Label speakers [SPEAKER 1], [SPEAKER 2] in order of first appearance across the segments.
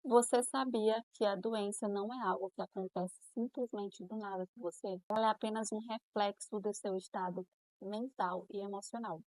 [SPEAKER 1] Você sabia que a doença não é algo que acontece simplesmente do nada com você? Ela é apenas um reflexo do seu estado mental e emocional.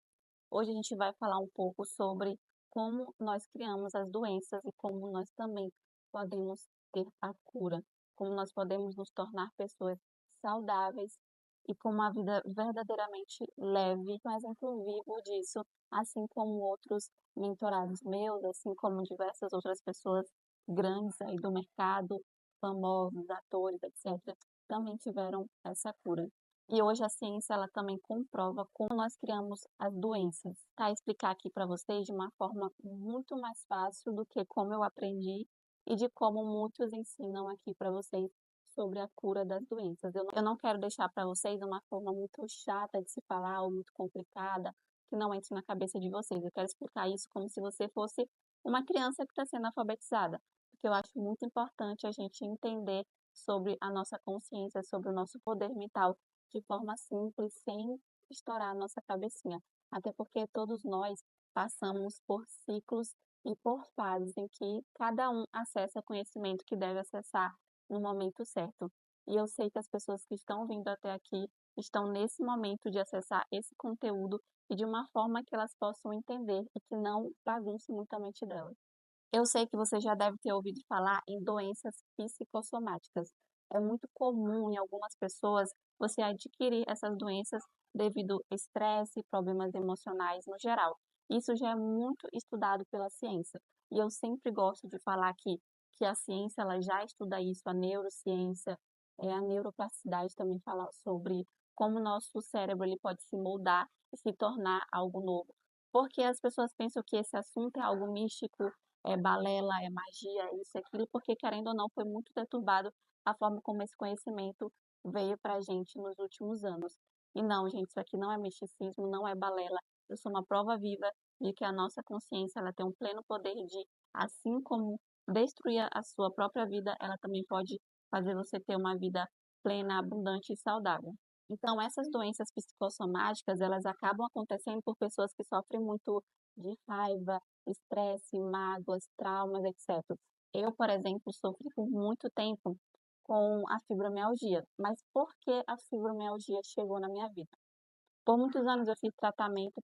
[SPEAKER 1] Hoje a gente vai falar um pouco sobre como nós criamos as doenças e como nós também podemos ter a cura, como nós podemos nos tornar pessoas saudáveis e com uma vida verdadeiramente leve. Um exemplo vivo disso, assim como outros mentorados meus, assim como diversas outras pessoas grandes aí do mercado, famosos, atores, etc., também tiveram essa cura. E hoje a ciência ela também comprova como nós criamos as doenças. Tá? Explicar aqui para vocês de uma forma muito mais fácil do que como eu aprendi e de como muitos ensinam aqui para vocês sobre a cura das doenças. Eu não quero deixar para vocês uma forma muito chata de se falar ou muito complicada, que não entre na cabeça de vocês. Eu quero explicar isso como se você fosse uma criança que está sendo alfabetizada, porque eu acho muito importante a gente entender sobre a nossa consciência, sobre o nosso poder mental de forma simples, sem estourar a nossa cabecinha. Até porque todos nós passamos por ciclos e por fases em que cada um acessa o conhecimento que deve acessar no momento certo. E eu sei que as pessoas que estão vindo até aqui estão nesse momento de acessar esse conteúdo e de uma forma que elas possam entender e que não bagunce muito a mente delas. Eu sei que você já deve ter ouvido falar em doenças psicossomáticas. É muito comum em algumas pessoas você adquirir essas doenças devido ao estresse e problemas emocionais no geral. Isso já é muito estudado pela ciência. E eu sempre gosto de falar que a ciência ela já estuda isso, a neurociência, a neuroplasticidade também fala sobre como o nosso cérebro ele pode se moldar e se tornar algo novo. Porque as pessoas pensam que esse assunto é algo místico, é balela, é magia, é isso e aquilo, porque querendo ou não foi muito deturbado a forma como esse conhecimento veio para a gente nos últimos anos. E não, gente, isso aqui não é misticismo, não é balela. Eu sou uma prova viva de que a nossa consciência ela tem um pleno poder de, assim como destruir a sua própria vida, ela também pode fazer você ter uma vida plena, abundante e saudável. Então, essas doenças psicossomáticas, elas acabam acontecendo por pessoas que sofrem muito de raiva, estresse, mágoas, traumas, etc. Eu, por exemplo, sofri por muito tempo com a fibromialgia. Mas por que a fibromialgia chegou na minha vida? Por muitos anos eu fiz tratamento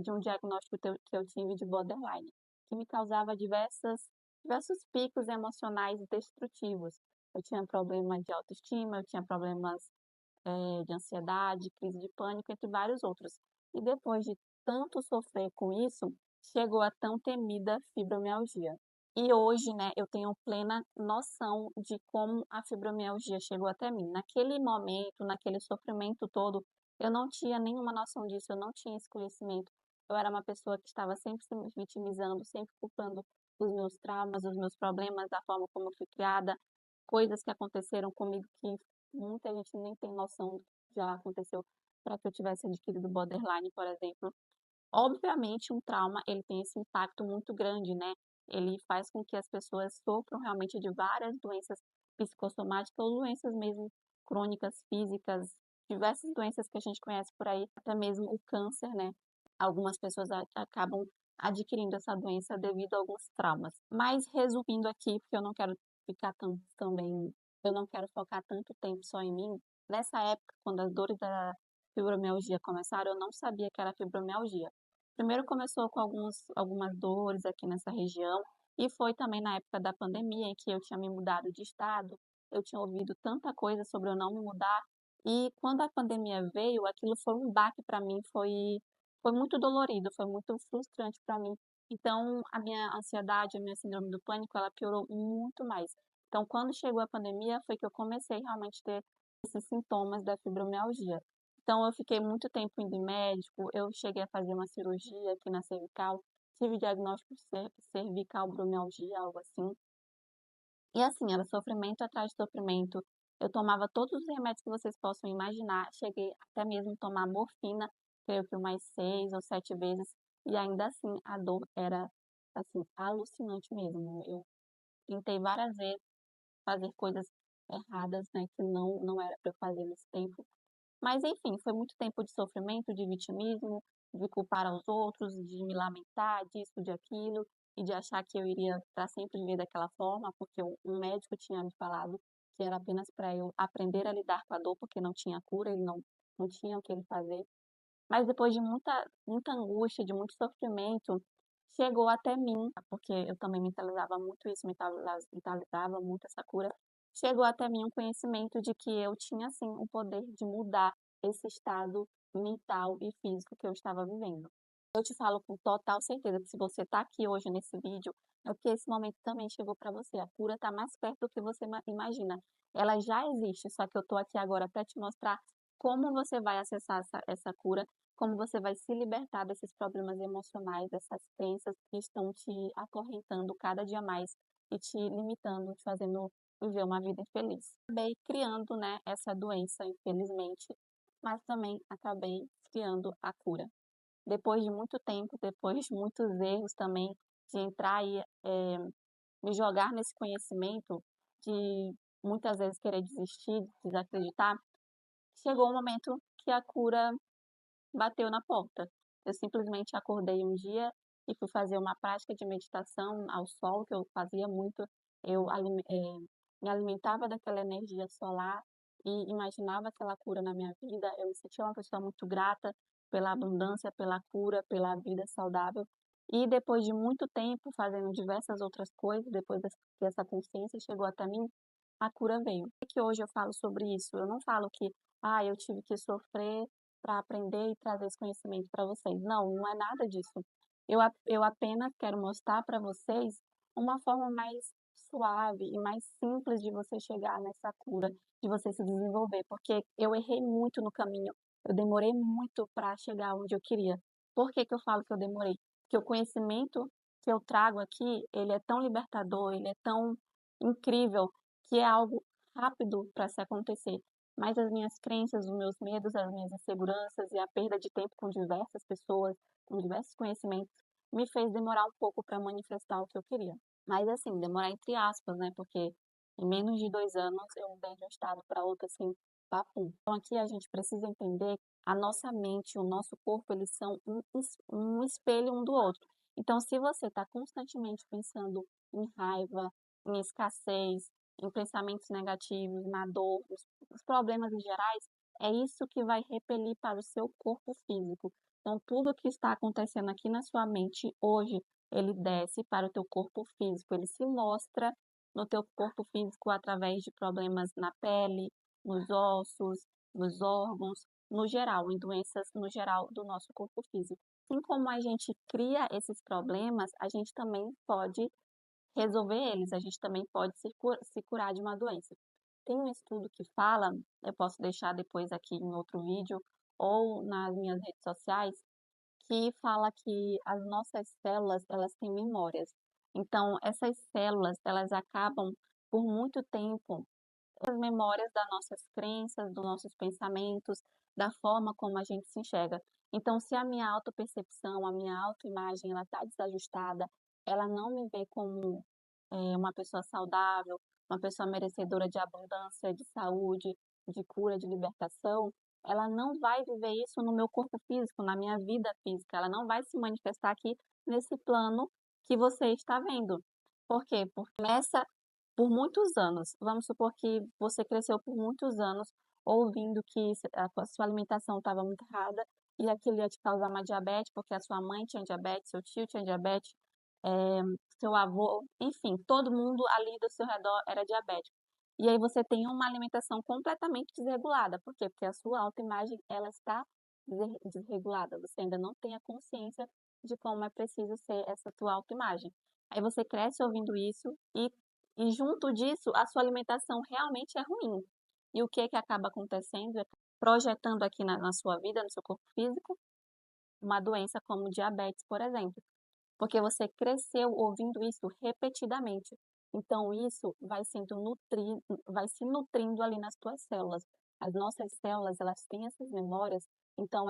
[SPEAKER 1] de um diagnóstico que eu tive de borderline, que me causava diversos picos emocionais destrutivos. Eu tinha problemas de autoestima, eu tinha problemas de ansiedade, crise de pânico, entre vários outros. E depois de tanto sofrer com isso, chegou a tão temida fibromialgia. E hoje, né, eu tenho plena noção de como a fibromialgia chegou até mim. Naquele momento, naquele sofrimento todo, eu não tinha nenhuma noção disso, eu não tinha esse conhecimento. Eu era uma pessoa que estava sempre se vitimizando, sempre culpando os meus traumas, os meus problemas, da forma como eu fui criada, coisas que aconteceram comigo que muita gente nem tem noção do que já aconteceu para que eu tivesse adquirido borderline, por exemplo. Obviamente, um trauma, ele tem esse impacto muito grande, né? Ele faz com que as pessoas sofram realmente de várias doenças psicossomáticas ou doenças mesmo crônicas, físicas, diversas doenças que a gente conhece por aí, até mesmo o câncer, né? Algumas pessoas acabam adquirindo essa doença devido a alguns traumas. Mas resumindo aqui, porque eu não quero ficar também, eu não quero focar tanto tempo só em mim. Nessa época, quando as dores da fibromialgia começaram, eu não sabia que era fibromialgia. Primeiro começou com algumas dores aqui nessa região, e foi também na época da pandemia, em que eu tinha me mudado de estado, eu tinha ouvido tanta coisa sobre eu não me mudar, e quando a pandemia veio, aquilo foi um baque para mim, foi muito dolorido, foi muito frustrante para mim. Então, a minha ansiedade, a minha síndrome do pânico, ela piorou muito mais. Então, quando chegou a pandemia, foi que eu comecei realmente a ter esses sintomas da fibromialgia. Então, eu fiquei muito tempo indo em médico, eu cheguei a fazer uma cirurgia aqui na cervical, tive diagnóstico de cervical brommialgia, algo assim. E assim, era sofrimento atrás de sofrimento. Eu tomava todos os remédios que vocês possam imaginar, cheguei até mesmo a tomar morfina, creio que umas 6 ou 7 vezes, e ainda assim a dor era, assim, alucinante mesmo. Eu tentei várias vezes fazer coisas erradas, né, que não era para eu fazer nesse tempo, mas enfim, foi muito tempo de sofrimento, de vitimismo, de culpar aos outros, de me lamentar disso, de aquilo. e de achar que eu iria para sempre viver daquela forma, porque um médico tinha me falado que era apenas para eu aprender a lidar com a dor, porque não tinha cura, ele não tinha o que ele fazer. Mas depois de muita angústia, de muito sofrimento, chegou até mim, porque eu também mentalizava muito isso, mentalizava muito essa cura. Chegou até mim um conhecimento de que eu tinha sim o poder de mudar esse estado mental e físico que eu estava vivendo. Eu te falo com total certeza que se você está aqui hoje nesse vídeo, é porque esse momento também chegou para você. A cura está mais perto do que você imagina. Ela já existe, só que eu estou aqui agora para te mostrar como você vai acessar essa cura, como você vai se libertar desses problemas emocionais, dessas crenças que estão te acorrentando cada dia mais e te limitando, te fazendo viver uma vida infeliz. Acabei criando, né, essa doença, infelizmente, mas também acabei criando a cura. Depois de muito tempo, depois de muitos erros também, de entrar e me jogar nesse conhecimento, de muitas vezes querer desistir, desacreditar, chegou um momento que a cura bateu na porta. Eu simplesmente acordei um dia e fui fazer uma prática de meditação ao sol, que eu fazia muito. Eu me alimentava daquela energia solar e imaginava aquela cura na minha vida. Eu me sentia uma pessoa muito grata pela abundância, pela cura, pela vida saudável. E depois de muito tempo fazendo diversas outras coisas, que essa consciência chegou até mim, a cura veio. Por que hoje eu falo sobre isso? Eu não falo que, eu tive que sofrer para aprender e trazer esse conhecimento para vocês. Não, não é nada disso. Eu apenas quero mostrar para vocês uma forma mais suave e mais simples de você chegar nessa cura, de você se desenvolver, porque eu errei muito no caminho, eu demorei muito para chegar onde eu queria. Por que que eu falo que eu demorei? Porque o conhecimento que eu trago aqui, ele é tão libertador, ele é tão incrível, que é algo rápido para se acontecer. Mas as minhas crenças, os meus medos, as minhas inseguranças e a perda de tempo com diversas pessoas, com diversos conhecimentos, me fez demorar um pouco para manifestar o que eu queria. Mas assim, demorar entre aspas, né? Porque em menos de 2 anos eu mudei de um estado para outro, assim, papum. Então aqui a gente precisa entender a nossa mente, o nosso corpo, eles são um espelho um do outro. Então, se você está constantemente pensando em raiva, em escassez, em pensamentos negativos, na dor, os problemas em gerais, é isso que vai repelir para o seu corpo físico. Então, tudo que está acontecendo aqui na sua mente hoje, ele desce para o teu corpo físico, ele se mostra no teu corpo físico através de problemas na pele, nos ossos, nos órgãos, no geral, em doenças no geral do nosso corpo físico. Assim como a gente cria esses problemas, a gente também pode resolver eles, a gente também pode se curar de uma doença. Tem um estudo que fala, eu posso deixar depois aqui em outro vídeo ou nas minhas redes sociais, que fala que as nossas células, elas têm memórias. Então, essas células, elas acabam por muito tempo as memórias das nossas crenças, dos nossos pensamentos, da forma como a gente se enxerga. Então, se a minha autopercepção, a minha autoimagem, ela está desajustada, ela não me vê como uma pessoa saudável, uma pessoa merecedora de abundância, de saúde, de cura, de libertação, ela não vai viver isso no meu corpo físico, na minha vida física, ela não vai se manifestar aqui nesse plano que você está vendo. Por quê? Porque começa por muitos anos. Vamos supor que você cresceu por muitos anos ouvindo que a sua alimentação estava muito errada e aquilo ia te causar uma diabetes, porque a sua mãe tinha diabetes, seu tio tinha diabetes, seu avô, enfim, todo mundo ali do seu redor era diabético. E aí você tem uma alimentação completamente desregulada. Por quê? Porque a sua autoimagem, ela está desregulada. Você ainda não tem a consciência de como é preciso ser essa tua autoimagem. Aí você cresce ouvindo isso e junto disso, a sua alimentação realmente é ruim. E o que que acaba acontecendo? É projetando aqui na sua vida, no seu corpo físico, uma doença como diabetes, por exemplo. Porque você cresceu ouvindo isso repetidamente. Então, isso vai se nutrindo ali nas tuas células. As nossas células, elas têm essas memórias, então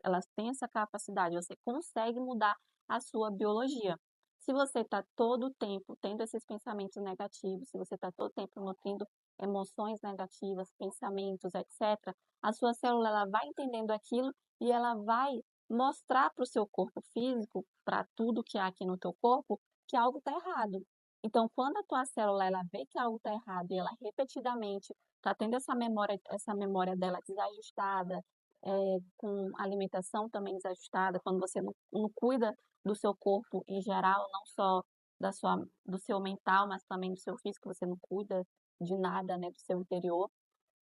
[SPEAKER 1] elas têm essa capacidade. Você consegue mudar a sua biologia. Se você está todo o tempo tendo esses pensamentos negativos, se você está todo o tempo nutrindo emoções negativas, pensamentos, etc., a sua célula ela vai entendendo aquilo e ela vai mostrar para o seu corpo físico, para tudo que há aqui no teu corpo, que algo está errado. Então, quando a tua célula ela vê que algo está errado e ela repetidamente está tendo essa memória dela desajustada, com alimentação também desajustada, quando você não cuida do seu corpo em geral, não só do seu mental, mas também do seu físico, você não cuida de nada, né, do seu interior,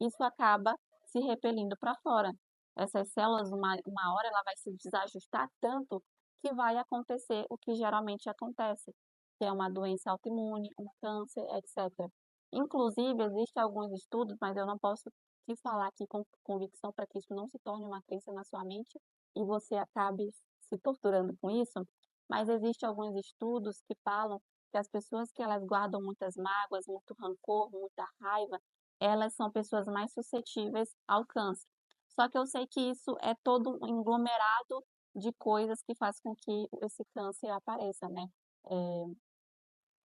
[SPEAKER 1] isso acaba se repelindo para fora. Essas células, uma hora, ela vai se desajustar tanto que vai acontecer o que geralmente acontece, que é uma doença autoimune, um câncer, etc. Inclusive, existem alguns estudos, mas eu não posso te falar aqui com convicção para que isso não se torne uma crença na sua mente e você acabe se torturando com isso, mas existem alguns estudos que falam que as pessoas que elas guardam muitas mágoas, muito rancor, muita raiva, elas são pessoas mais suscetíveis ao câncer. Só que eu sei que isso é todo um aglomerado de coisas que faz com que esse câncer apareça, né? Eh,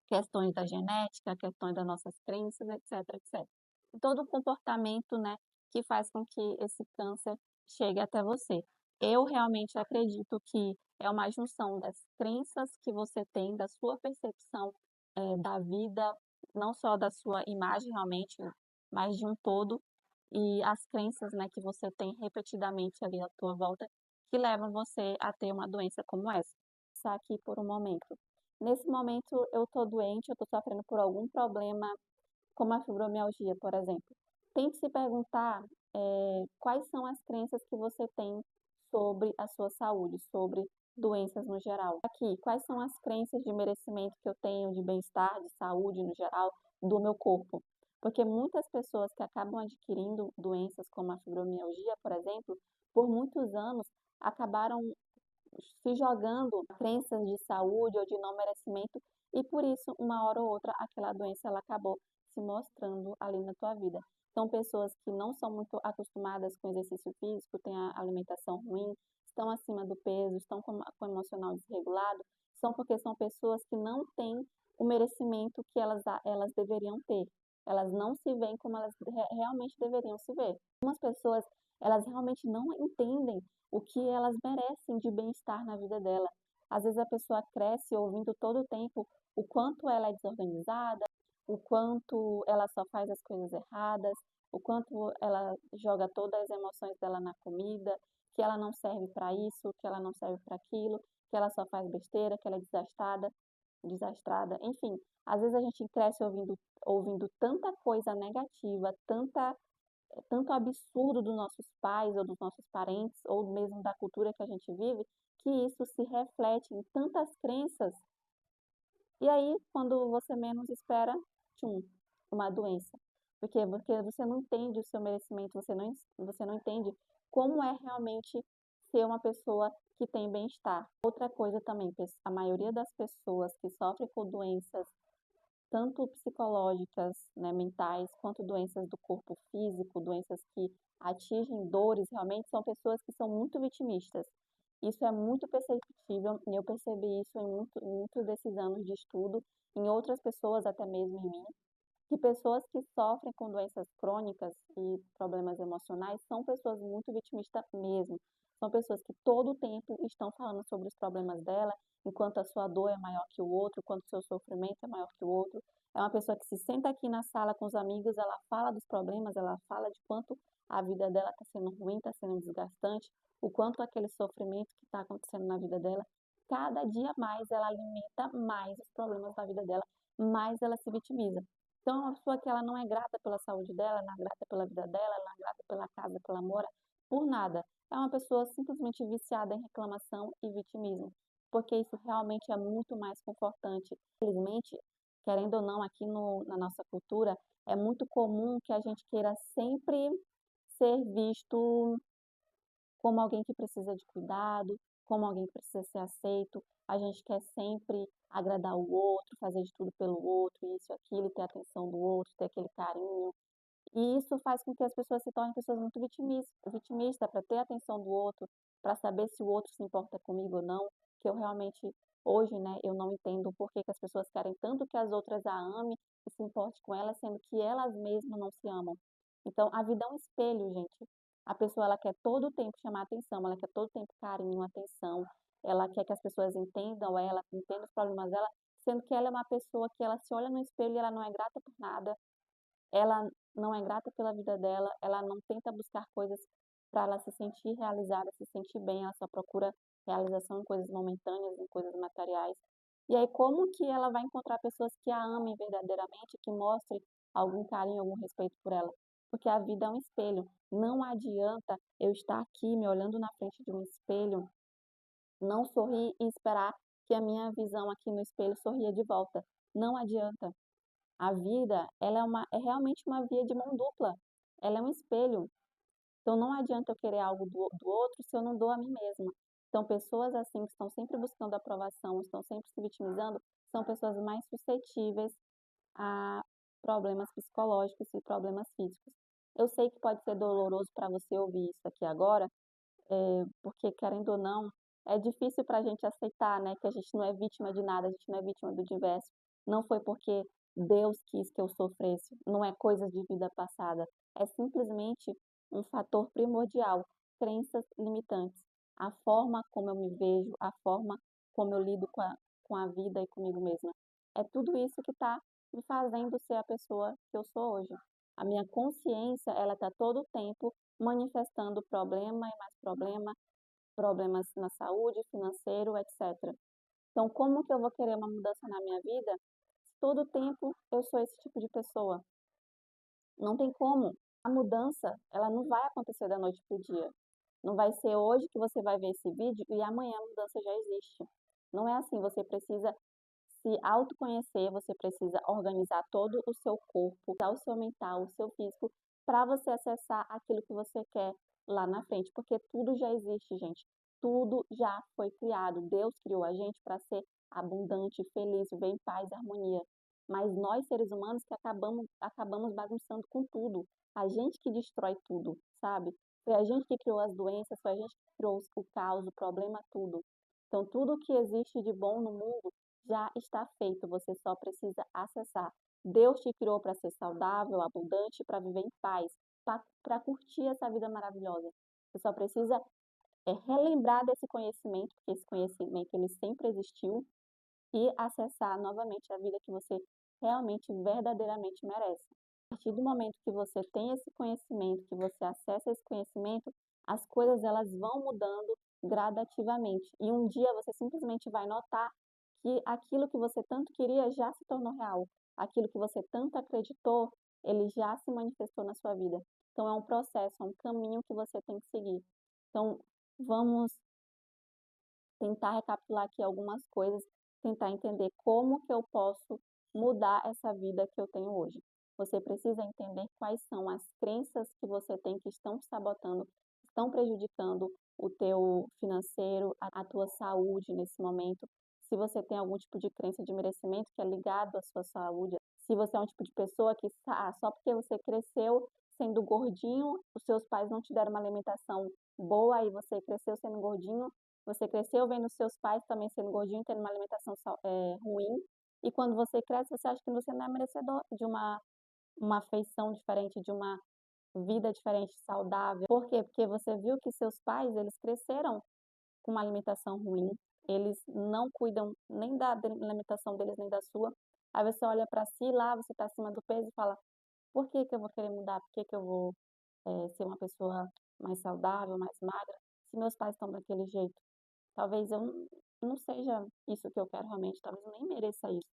[SPEAKER 1] Questões da genética, questões das nossas crenças, etc, etc. E todo o comportamento, né, que faz com que esse câncer chegue até você. Eu realmente acredito que é uma junção das crenças que você tem, da sua percepção, da vida, não só da sua imagem realmente, mas de um todo, e as crenças, né, que você tem repetidamente ali à tua volta, que levam você a ter uma doença como essa. Pensar aqui por um momento. Nesse momento eu estou doente, eu estou sofrendo por algum problema, como a fibromialgia, por exemplo. Tente se perguntar, quais são as crenças que você tem sobre a sua saúde, sobre doenças no geral. Aqui, quais são as crenças de merecimento que eu tenho, de bem-estar, de saúde no geral, do meu corpo? Porque muitas pessoas que acabam adquirindo doenças como a fibromialgia, por exemplo, por muitos anos acabaram se jogando crenças de saúde ou de não merecimento e por isso, uma hora ou outra, aquela doença ela acabou se mostrando ali na tua vida. São pessoas que não são muito acostumadas com exercício físico, têm a alimentação ruim, estão acima do peso, estão com o emocional desregulado, são porque são pessoas que não têm o merecimento que elas deveriam ter. Elas não se veem como elas realmente deveriam se ver. Algumas pessoas, elas realmente não entendem o que elas merecem de bem-estar na vida dela. Às vezes a pessoa cresce ouvindo todo o tempo o quanto ela é desorganizada, o quanto ela só faz as coisas erradas, o quanto ela joga todas as emoções dela na comida, que ela não serve para isso, que ela não serve para aquilo, que ela só faz besteira, que ela é desastrada, enfim. Às vezes a gente cresce ouvindo tanta coisa negativa, tanto absurdo dos nossos pais ou dos nossos parentes, ou mesmo da cultura que a gente vive, que isso se reflete em tantas crenças. E aí, quando você menos espera, tchum, uma doença. Por quê? Porque você não entende o seu merecimento, você não entende como é realmente ser uma pessoa que tem bem-estar. Outra coisa também, a maioria das pessoas que sofrem com doenças tanto psicológicas, né, mentais, quanto doenças do corpo físico, doenças que atingem dores, realmente são pessoas que são muito vitimistas. Isso é muito perceptível e eu percebi isso em muitos desses anos de estudo, em outras pessoas, até mesmo em mim, que pessoas que sofrem com doenças crônicas e problemas emocionais são pessoas muito vitimistas mesmo. São pessoas que todo o tempo estão falando sobre os problemas dela, enquanto a sua dor é maior que o outro, enquanto o seu sofrimento é maior que o outro. É uma pessoa que se senta aqui na sala com os amigos, ela fala dos problemas, ela fala de quanto a vida dela está sendo ruim, está sendo desgastante, o quanto aquele sofrimento que está acontecendo na vida dela, cada dia mais ela alimenta mais os problemas da vida dela, mais ela se vitimiza. Então, é uma pessoa que ela não é grata pela saúde dela, não é grata pela vida dela, não é grata pela casa que ela mora, por nada. É uma pessoa simplesmente viciada em reclamação e vitimismo, porque isso realmente é muito mais confortante. Infelizmente, querendo ou não, aqui na nossa cultura, é muito comum que a gente queira sempre ser visto como alguém que precisa de cuidado, como alguém que precisa ser aceito. A gente quer sempre agradar o outro, fazer de tudo pelo outro, isso, aquilo, ter a atenção do outro, ter aquele carinho. E isso faz com que as pessoas se tornem pessoas muito vitimistas para ter a atenção do outro, para saber se o outro se importa comigo ou não, que eu realmente, hoje, né, eu não entendo por que as pessoas querem tanto que as outras a amem e se importe com elas, sendo que elas mesmas não se amam. Então, a vida é um espelho, gente. A pessoa, ela quer todo o tempo chamar atenção, ela quer todo o tempo carinho, atenção, ela quer que as pessoas entendam ela, entendam os problemas dela, sendo que ela é uma pessoa que ela se olha no espelho e ela não é grata por nada, ela não é grata pela vida dela, ela não tenta buscar coisas para ela se sentir realizada, se sentir bem, ela só procura realização em coisas momentâneas, em coisas materiais. E aí, como que ela vai encontrar pessoas que a amem verdadeiramente, que mostrem algum carinho, algum respeito por ela? Porque a vida é um espelho. Não adianta eu estar aqui me olhando na frente de um espelho, não sorrir e esperar que a minha visão aqui no espelho sorria de volta. Não adianta. A vida, ela é realmente uma via de mão dupla. Ela é um espelho. Então não adianta eu querer algo do outro se eu não dou a mim mesma. Então pessoas assim que estão sempre buscando aprovação, estão sempre se vitimizando, são pessoas mais suscetíveis a problemas psicológicos e problemas físicos. Eu sei que pode ser doloroso para você ouvir isso aqui agora, porque querendo ou não, é difícil para a gente aceitar, né, que a gente não é vítima de nada, a gente não é vítima do universo. Não foi porque Deus quis que eu sofresse, não é coisas de vida passada, é simplesmente um fator primordial, crenças limitantes. A forma como eu me vejo, a forma como eu lido com a vida e comigo mesma. É tudo isso que está me fazendo ser a pessoa que eu sou hoje. A minha consciência, ela está todo o tempo manifestando problema e mais problema, problemas na saúde, financeiro, etc. Então, como que eu vou querer uma mudança na minha vida se todo o tempo eu sou esse tipo de pessoa? Não tem como. A mudança, ela não vai acontecer da noite para o dia. Não vai ser hoje que você vai ver esse vídeo e amanhã a mudança já existe. Não é assim, você precisa se autoconhecer, você precisa organizar todo o seu corpo, o seu mental, o seu físico, para você acessar aquilo que você quer lá na frente, porque tudo já existe, gente. Tudo já foi criado. Deus criou a gente para ser abundante, feliz, viver em paz e harmonia. Mas nós, seres humanos, que acabamos bagunçando com tudo. A gente que destrói tudo, sabe? Foi a gente que criou as doenças, foi a gente que criou o caos, o problema, tudo. Então, tudo que existe de bom no mundo já está feito, você só precisa acessar. Deus te criou para ser saudável, abundante, para viver em paz, para curtir essa vida maravilhosa. Você só precisa relembrar desse conhecimento, porque esse conhecimento ele sempre existiu, e acessar novamente a vida que você realmente, verdadeiramente merece. A partir do momento que você tem esse conhecimento, que você acessa esse conhecimento, as coisas elas vão mudando gradativamente. E um dia você simplesmente vai notar que aquilo que você tanto queria já se tornou real. Aquilo que você tanto acreditou, ele já se manifestou na sua vida. Então é um processo, é um caminho que você tem que seguir. Então vamos tentar recapitular aqui algumas coisas, tentar entender como que eu posso mudar essa vida que eu tenho hoje. Você precisa entender quais são as crenças que você tem que estão te sabotando, estão prejudicando o teu financeiro, a tua saúde nesse momento. Se você tem algum tipo de crença de merecimento que é ligado à sua saúde, se você é um tipo de pessoa que só porque você cresceu sendo gordinho, os seus pais não te deram uma alimentação boa e você cresceu sendo gordinho, você cresceu vendo seus pais também sendo gordinho, tendo uma alimentação ruim, e quando você cresce, você acha que você não é merecedor de uma afeição diferente, de uma vida diferente, saudável. Por quê? Porque você viu que seus pais, eles cresceram com uma alimentação ruim, eles não cuidam nem da alimentação deles, nem da sua. Aí você olha para si lá, você está acima do peso e fala, por que que eu vou querer mudar? Por que que eu vou ser uma pessoa mais saudável, mais magra, se meus pais estão daquele jeito? Talvez eu não seja isso que eu quero realmente, talvez eu nem mereça isso.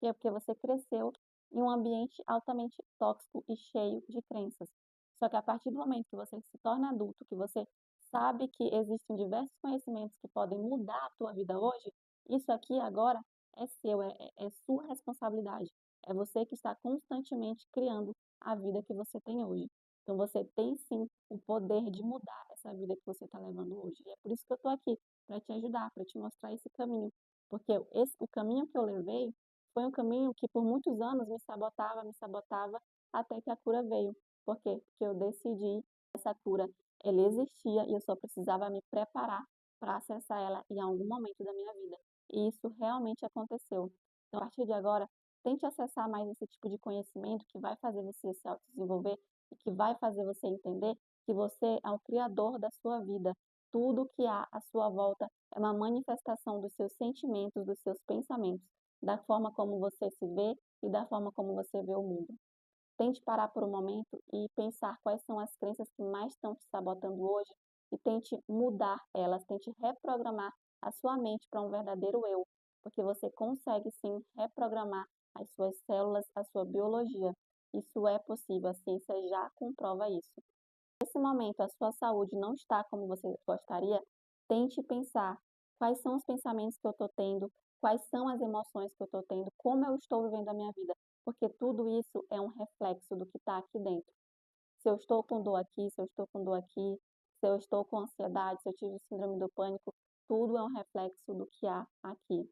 [SPEAKER 1] E é porque você cresceu em um ambiente altamente tóxico e cheio de crenças. Só que a partir do momento que você se torna adulto, que você sabe que existem diversos conhecimentos que podem mudar a tua vida hoje, isso aqui agora é seu, é sua responsabilidade. É você que está constantemente criando a vida que você tem hoje. Então você tem sim o poder de mudar essa vida que você está levando hoje. E é por isso que eu estou aqui para te ajudar, para te mostrar esse caminho. Porque o caminho que eu levei foi um caminho que por muitos anos me sabotava, até que a cura veio. Por quê? Porque eu decidi que essa cura, ela existia e eu só precisava me preparar para acessar ela em algum momento da minha vida. E isso realmente aconteceu. Então, a partir de agora, tente acessar mais esse tipo de conhecimento que vai fazer você se autodesenvolver e que vai fazer você entender que você é o criador da sua vida. Tudo que há à sua volta é uma manifestação dos seus sentimentos, dos seus pensamentos. da forma como você se vê e da forma como você vê o mundo. Tente parar por um momento e pensar quais são as crenças que mais estão te sabotando hoje e tente mudar elas, tente reprogramar a sua mente para um verdadeiro eu, porque você consegue sim reprogramar as suas células, a sua biologia. Isso é possível, a ciência já comprova isso. Nesse momento a sua saúde não está como você gostaria, tente pensar quais são os pensamentos que eu estou tendo, quais são as emoções que eu estou tendo, como eu estou vivendo a minha vida, porque tudo isso é um reflexo do que está aqui dentro. Se eu estou com dor aqui, se eu estou com dor aqui, se eu estou com ansiedade, se eu tive síndrome do pânico, tudo é um reflexo do que há aqui.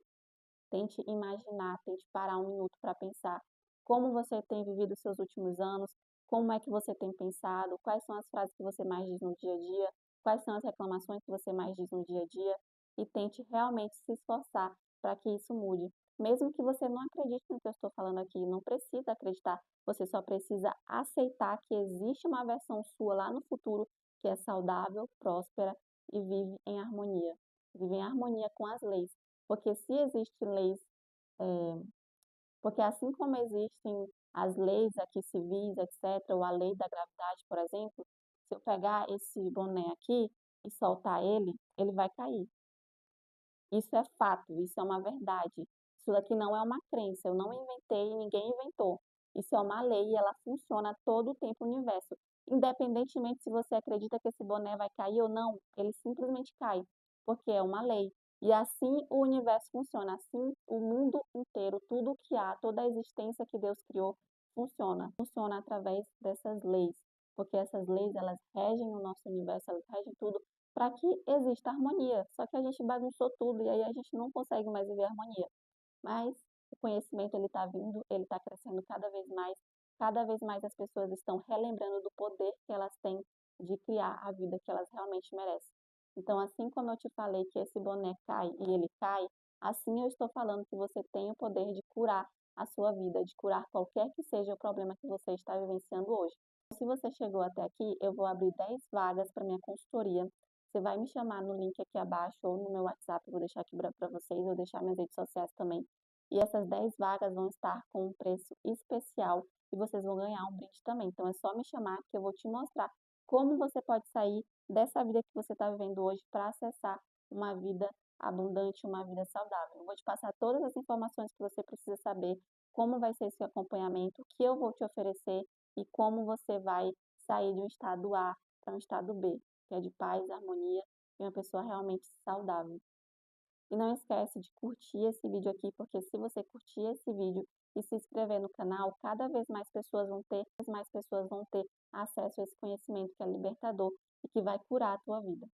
[SPEAKER 1] Tente imaginar, tente parar um minuto para pensar como você tem vivido os seus últimos anos, como é que você tem pensado, quais são as frases que você mais diz no dia a dia, quais são as reclamações que você mais diz no dia a dia, e tente realmente se esforçar para que isso mude. Mesmo que você não acredite no que eu estou falando aqui, não precisa acreditar, você só precisa aceitar que existe uma versão sua lá no futuro que é saudável, próspera e vive em harmonia. Vive em harmonia com as leis. Porque se existem leis, eh, porque assim como existem as leis aqui civis, etc., ou a lei da gravidade, por exemplo, se eu pegar esse boné aqui e soltar ele, ele vai cair. Isso é fato, isso é uma verdade. Isso daqui não é uma crença, eu não inventei e ninguém inventou. Isso é uma lei e ela funciona todo o tempo no universo. Independentemente se você acredita que esse boné vai cair ou não, ele simplesmente cai, porque é uma lei. E assim o universo funciona, assim o mundo inteiro, tudo o que há, toda a existência que Deus criou funciona. Funciona através dessas leis, porque essas leis elas regem o nosso universo, elas regem tudo para que exista harmonia. Só que a gente bagunçou tudo e aí a gente não consegue mais viver harmonia. Mas o conhecimento ele está vindo, ele está crescendo cada vez mais as pessoas estão relembrando do poder que elas têm de criar a vida que elas realmente merecem. Então, assim como eu te falei que esse boné cai e ele cai, assim eu estou falando que você tem o poder de curar a sua vida, de curar qualquer que seja o problema que você está vivenciando hoje. Se você chegou até aqui, eu vou abrir 10 vagas para minha consultoria. Você vai me chamar no link aqui abaixo ou no meu WhatsApp, eu vou deixar aqui para vocês, vou deixar minhas redes sociais também. E essas 10 vagas vão estar com um preço especial e vocês vão ganhar um brinde também. Então é só me chamar que eu vou te mostrar como você pode sair dessa vida que você está vivendo hoje para acessar uma vida abundante, uma vida saudável. Eu vou te passar todas as informações que você precisa saber, como vai ser esse acompanhamento, o que eu vou te oferecer e como você vai sair de um estado A para um estado B, que é de paz, harmonia e uma pessoa realmente saudável. E não esquece de curtir esse vídeo aqui, porque se você curtir esse vídeo e se inscrever no canal, cada vez mais pessoas vão ter acesso a esse conhecimento que é libertador e que vai curar a tua vida.